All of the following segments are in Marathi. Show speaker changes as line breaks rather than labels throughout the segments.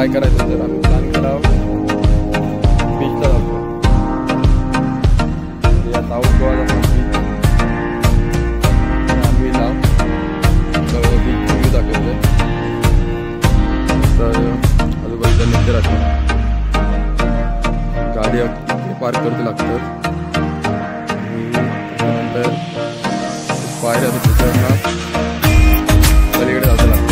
काय करायचं तर आम्ही प्लॅन करावं बीचला जातो. या साऊथ गोवाला बीच आम्ही जाऊ बीच व्ह्यू दाखवतोय. तर आजूबाजूचा नेचर असतो. गाडी पार्क करतो लागतं आणि त्याच्यानंतर पायऱ्या त्याच्यावर पलीकडे जावं लागतं.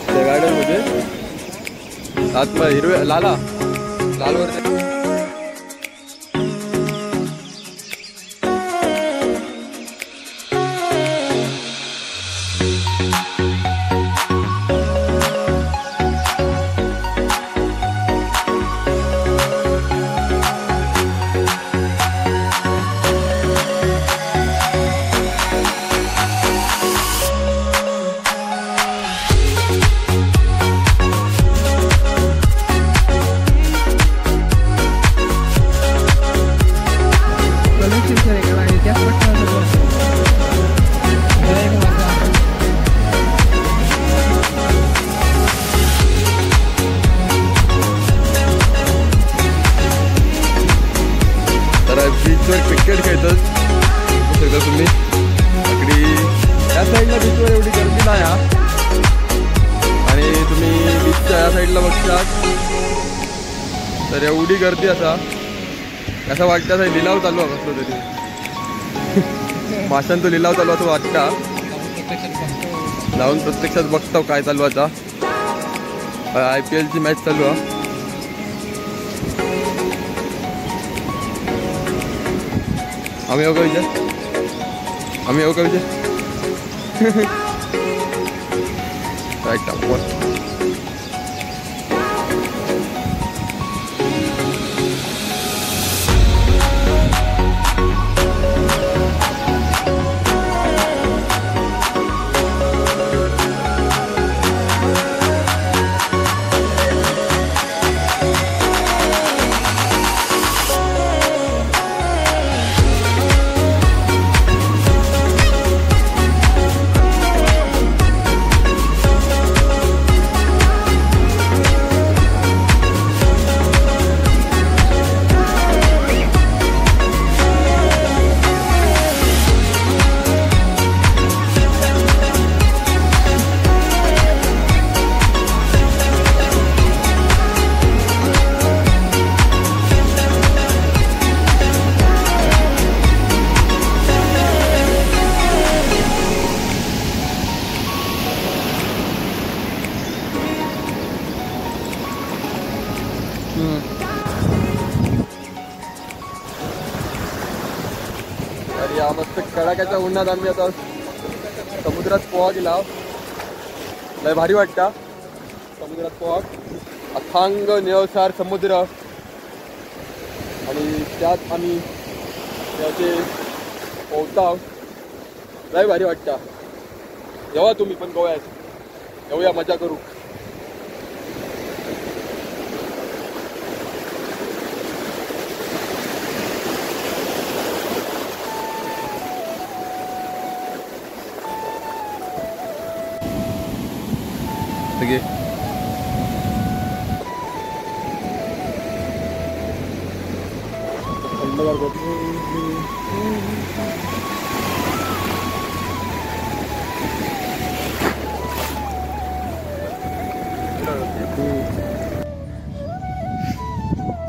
त्या गार्डन मध्ये आत हिरव्या लाल वरती क्रिकेट खेळतात तुम्ही. अगदी या साईडला बीचवर एवढी गर्दी नाही आणि तुम्ही बीचच्या या साईडला बघतात तर एवढी गर्दी असा असं वाटतं असं लिलाव चालू आहे कसलं तरी माशांचा लिलाव चालू असं वाटतं. जाऊन प्रत्यक्षात बघतो काय चालू आता. IPL ची मॅच चालू आहे. आम्ही येऊ का विचार राईट टाकवर. तर या मस्त कडाक्याच्या उन्हात आम्ही आता समुद्रात पोहा गेला, लय भारी वाटता समुद्रात पोहा. अथांग निळसर समुद्र आणि त्यात आम्ही त्याचे पोहता, लय भारी वाटता. जेव्हा तुम्ही पण गोव्यात येऊया, मजा करू.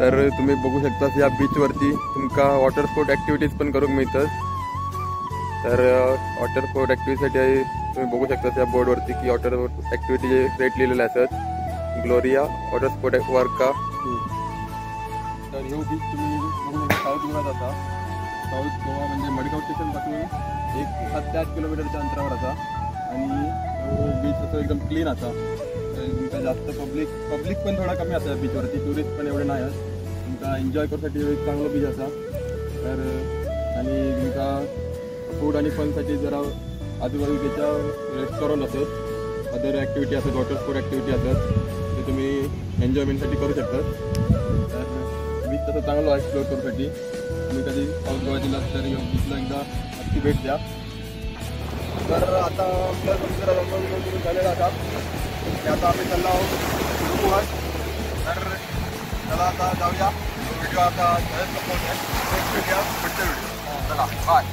तर तुम्ही बघू शकता या बीचवरती तुमका वॉटर स्पोर्ट ॲक्टिव्हिटीज पण करूक मिळतात. तर वॉटर स्पोर्ट ॲक्टिव्हिटीसाठी तुम्ही बघू शकता या बोर्डवरती की वॉटर ॲक्टिव्हिटीचे रेट लिहिलेले असतात. ग्लोरिया वॉटर स्पोर्ट वर्का. तर ह्यो बीच तुम्ही बघू शकता साऊथ गोवा जाता. साऊथ गोवा म्हणजे मडगाव स्टेशनपासून 7 ते 8 किलोमीटरच्या अंतरावर असा. आणि बीच असं एकदम क्लीन असा. तुमका जास्त पब्लिक पण थोडा कमी असा बीचवरती, टुरिस्ट पण एवढे नाही आहेत. तुमका एन्जॉय करण्यासाठी एक चांगलं बीच असा. तर आणि तुमका फूड आणि फनसाठी जरा आजूबाजूच्या रेस्टॉरंट असत, अदर ॲक्टिव्हिटी असतात, वॉटर स्पोर्ट ॲक्टिव्हिटी असतात, ते तुम्ही एन्जॉयमेंटसाठी करू शकतात. तर बीच तसं चांगलं एक्सप्लोअर करूसाठी तुम्ही कधी साऊथ गोवा जिल्ह्यात तर बीचला एकदा नक्की भेट द्या. तर आता आपल्या जरा रंगवून झालेला आता आता आम्ही चाललो आहोत. तर चला आता जाऊया. व्हिडिओ आता नेक्स्ट व्हिडिओ पुढचा व्हिडिओ. चला बाय.